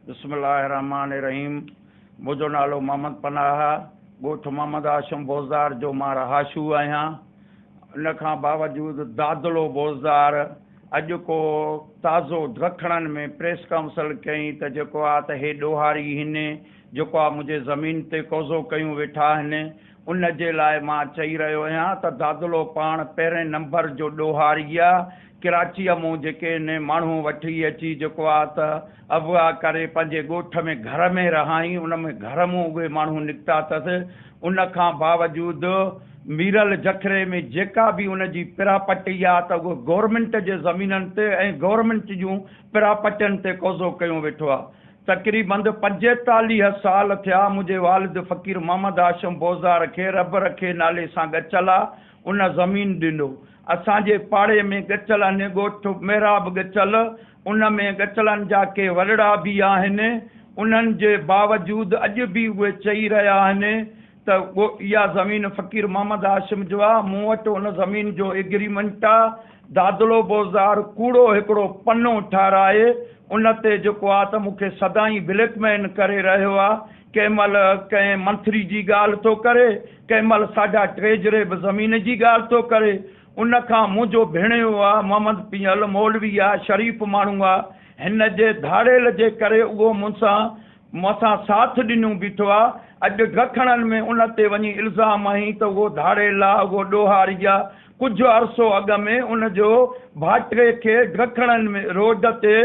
बिस्मिल्लाहिर्रहमानिर्रहीम। मुझो नालो मोहम्मद पनाह, ॻोठ मोहम्मद आशम बोज़दार जो मां रहाशू आहियां। इन खां बावजूद दादलो बोज़दार अॼु को ताज़ो ॾखणनि में प्रेस काउंसिल कई त जेको आहे त हे ॾोहारी हिन जेको आहे मुंहिंजे ज़मीन ते कब्ज़ो कयूं वेठा आहिनि। उन जे लाइ मां चई रहियो आहियां त दादलो पाण पहिरें नंबर जो ॾोहारी आहे। कराचीअ मूं जेके इन माण्हू वठी अची जेको आहे त अगवा करे पंहिंजे ॻोठ में घर में रहाई, उन में घर मूं उहे माण्हू निकिता अथसि। उन खां बावजूदु मीरल जखरे में जेका बि उन जी पिरापटी आहे त उहो गवर्नमेंट जे ज़मीननि ते ऐं गवर्नमेंट जूं पिरापटियुनि ते कब्ज़ो कयूं वेठो आहे। तक़रीबन 45 साल थिया मुंहिंजे वालिद फ़कीर मोहम्मद आशम बोज़दार खे रबर खे नाले सां ॻचल आहे उन ज़मीन ॾिनो। असांजे पाड़े में ॻचल आहिनि, ॻोठ मेराब ॻचल, उन में ॻचलनि जा के वॾड़ा बि आहिनि। उन्हनि जे बावजूदु अॼु बि उहे चई रहिया आहिनि त इहा ज़मीन फ़कीर मोहम्मद आशिम जो आहे। मूं वटि उन ज़मीन जो एग्रीमेंट आहे। दादलो बोज़दार कूड़ो हिकिड़ो पनो ठाराए उन ते जेको आहे त मूंखे सदाईं ब्लैकमेल करे रहियो आहे। कंहिं महिल कंहिं मंत्री जी ॻाल्हि थो करे, कंहिं महिल साढा ट्रेजरे बि ज़मीन जी ॻाल्हि थो करे। उन खां मुंहिंजो भेणियो आहे मोहम्मद पियल मौलवी आहे, शरीफ़ माण्हू आहे। हिन जे धाड़ेल जे करे उहो मूंसां साथ ॾिनो बीठो आहे। अॼु ॾखणनि में उन ते वञी इल्ज़ाम आई त उहो धाड़ेल आहे, उहो ॾोहारी आहे। कुझु अरसो अॻु में उन जो भाइटे खे ॾखणनि में रोड ते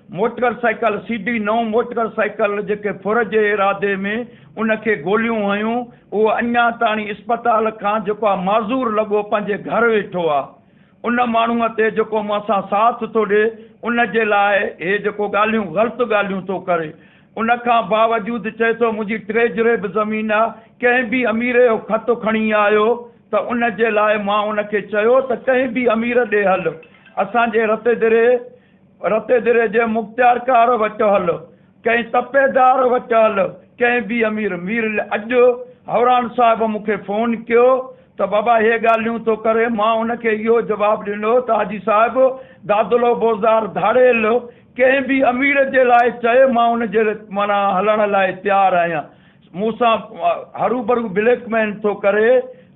motor cycle CD9 motor cycle जेके फुर जे इरादे में उनखे गोलियूं हुयूं, उहो अञा ताणी इस्पताल खां जेको आहे माज़ूर लॻो पंहिंजे घर वेठो आहे। उन माण्हूअ ते जेको मूंसां साथ थो ॾिए उन जे लाइ हे जेको ॻाल्हियूं ग़लति ॻाल्हियूं थो करे। उन खां बावजूदु चए थो मुंहिंजी ट्रेजरे बि ज़मीन आहे। कंहिं बि अमीर जो ख़त खणी आयो त उन जे लाइ मां उनखे चयो त कंहिं बि अमीर ॾे हल, असांजे रते दिरे जे मुख़्तियारकार वटि हल, कंहिं तपेदार वटि हल, कंहिं बि अमीर अॼु हवरान साहिब मूंखे फ़ोन कयो त बाबा हे ॻाल्हियूं थो करे। मां उनखे इहो जवाबु ॾिनो त हाजी साहिबु दादलो बोज़दार धाड़ेल कंहिं बि अमीर जे लाइ चए मां उन जे माना हलण लाइ तयारु आहियां। मूंसां हरूभरू ब्लैकमेल थो करे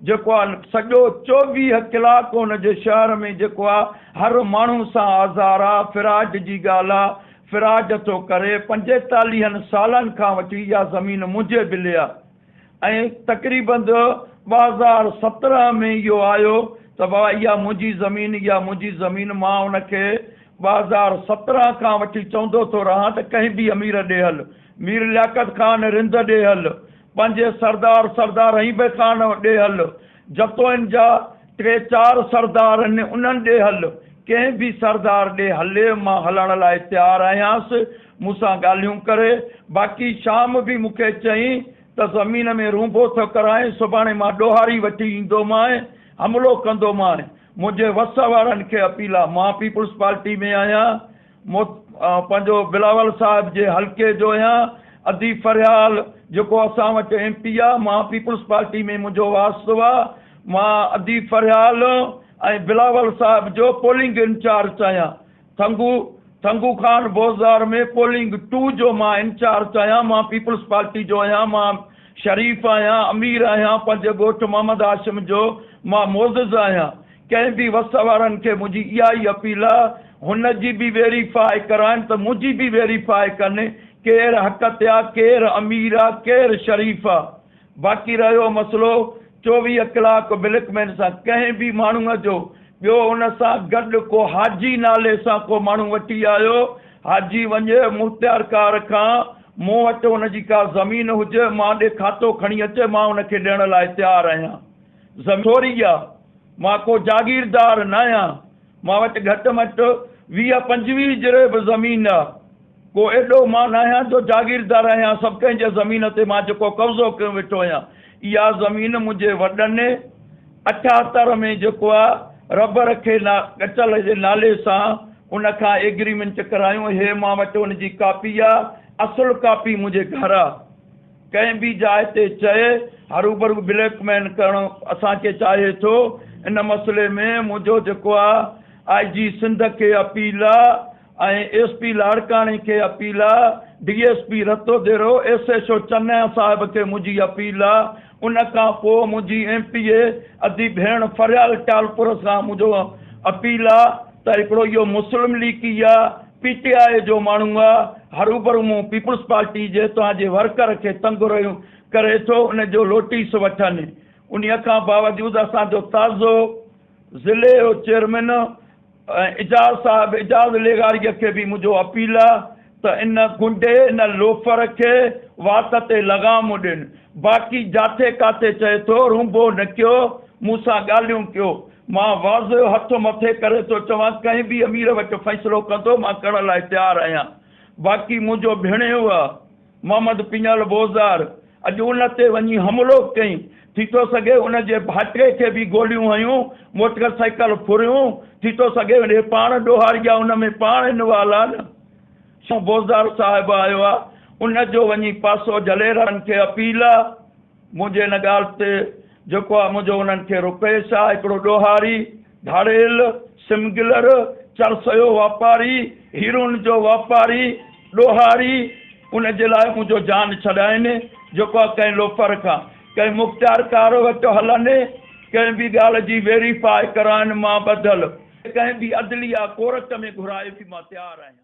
जेको आहे सॼो 24 कलाक उन जे शहर में जेको आहे हर माण्हू सां आज़ार आहे, फिराड जी ॻाल्हि आहे, फिराड थो करे। 45 सालनि खां वठी इहा ज़मीन मुंहिंजे बिले आहे ऐं तक़रीबन 2017 में इहो आयो त बाबा इहा मुंहिंजी ज़मीन, इहा मुंहिंजी ज़मीन। मां उनखे 2017 खां वठी चवंदो थो रहां त कंहिं बि अमीर ॾे हल, मीर लियाकत ख़ान रिंद ॾे हल, पंहिंजे सरदार रहीब ख़ान ॾे हल, जतोइन जा 3-4 सरदार आहिनि उन्हनि ॾे हल, कंहिं बि सरदार ॾे हले मां हलण लाइ तयारु आहियांसि। मूंसां ॻाल्हियूं करे बाक़ी शाम बि मूंखे चई त ज़मीन में रूंबो थो कराए, सुभाणे मां ॾोहारी वठी ईंदोमांइ, हमिलो कंदोमांइ। मुंहिंजे वस वारनि खे अपील आहे, मां पीपुल्स पार्टी में आहियां, पंहिंजो बिलावल साहिब जे हल्के जो आहियां। अदी फरियाल जेको असां वटि MP आहे, मां पीपुल्स पार्टी में मुंहिंजो वास्तो आहे। मां अदी फरियाल ऐं बिलावल साहिब जो पोलिंग इंचार्ज आहियां। थंगू ख़ान बोज़दार में पोलिंग 2 जो मां इंचार्ज आहियां। मां पीपुल्स पार्टी जो आहियां, मां शरीफ़ आहियां, अमीर आहियां। पंहिंजे ॻोठ मोहम्मद आशिम जो मां मोज़िज़ आहियां। कंहिं बि वस वारनि खे मुंहिंजी इहा ई अपील आहे, हुन जी बि वेरीफाई कराइनि त मुंहिंजी बि वेरीफाई कनि, केरु हक़ ते आहे, केरु अमीर आहे, केरु शरीफ़ आहे। बाक़ी रहियो मसइलो 24 कलाक ब्लैकमेल सां कंहिं बि माण्हूअ जो, ॿियो उन सां गॾु को हाजी नाले सां को माण्हू वठी आयो, हाजी वञे मुख़्तियारकार खां मूं वटि उन जी का ज़मीन हुजे मां ॾे खातो खणी अचे, मां उनखे ॾियण लाइ तयारु आहियां। ज़मीन आहे, मां को जागीरदार न आहियां। मां वटि घटि में घटि 20-25 जरे बि ज़मीन आहे। को एॾो मां न आहियां जो जागीरदार आहियां सभु कंहिंजे ज़मीन ते मां जेको कब्ज़ो कयो वेठो आहियां। इहा ज़मीन मुंहिंजे वॾनि 78 में जेको आहे रबर खे ॻचल जे नाले सां उन खां एग्रीमेंट करायूं। हे मां वटि उन जी कापी आहे, असुलु कापी मुंहिंजे घर आहे। कंहिं बि जाइ ते चए हरूभरू ब्लैकमेल करणु असांखे चाहे थो। इन मसइले में मुंहिंजो जेको आहे IG सिंध खे अपील आहे, SP लाड़काणी के अपील आहे, DSP रतो देरो, SHO चन्नैया साहिब के मुझी अपील आहे। उन खां पोइ मुंहिंजी MPA अधी भेण फरियाल टालपुर सां मुंहिंजो अपील आहे त हिकिड़ो इहो मुस्लिम लीग आहे, PTI जो माण्हू आहे, हरूभरू मूं पीपल्स पार्टी जे तव्हांजे वर्कर खे तंग रहियो करे थो, उन जो नोटिस वठनि। उन खां बावजूदि असांजो ताज़ो ज़िले जो चेयरमैन इजाज़ साहिब इजाज़ लेगारीअ खे बि मुंहिंजो अपील आहे त इन गुंडे इन लोफर खे वात ते लगाम ॾियनि। बाक़ी जाथे काथे चए थो रुंबो न कयो, मूंसां ॻाल्हियूं कयो, मां वाज़ो हथ मथे करे थो चवां कंहिं बि अमीर वटि फ़ैसिलो कंदो मां करण लाइ तयारु आहियां। बाक़ी मुंहिंजो भेणियो आहे मोहम्मद पिंजल बोज़ार, अॼु उन ते वञी हमिलो कई, थी थो सघे उन जे भाटे खे बि गोलियूं हयूं, मोटर साइकिल फुरियूं, थी थो सघे उन पाण ॾोहारिया उन में पाण इनवाल आहे न। बोज़ार साहिबु आयो आहे, उन जो वञी पासो जलेरनि खे अपील आहे। मुंहिंजे इन ॻाल्हि ते जेको आहे मुंहिंजो उन्हनि खे रुपेश आहे, हिकिड़ो ॾोहारी, धाड़ेल, सिमगिलर, चरस जो वापारी, हीरोन जो वापारी, ॾोहारी, उन जे लाइ मुंहिंजो जान छॾाइनि। जेको आहे कंहिं लोफर खां कंहिं मुख़्तियार कार वटि हलनि, कंहिं बि ॻाल्हि जी वेरीफाई कराइनि, मां ॿधल कंहिं बि अदलिया कोर्ट में घुराए बि मां तयारु आहियां।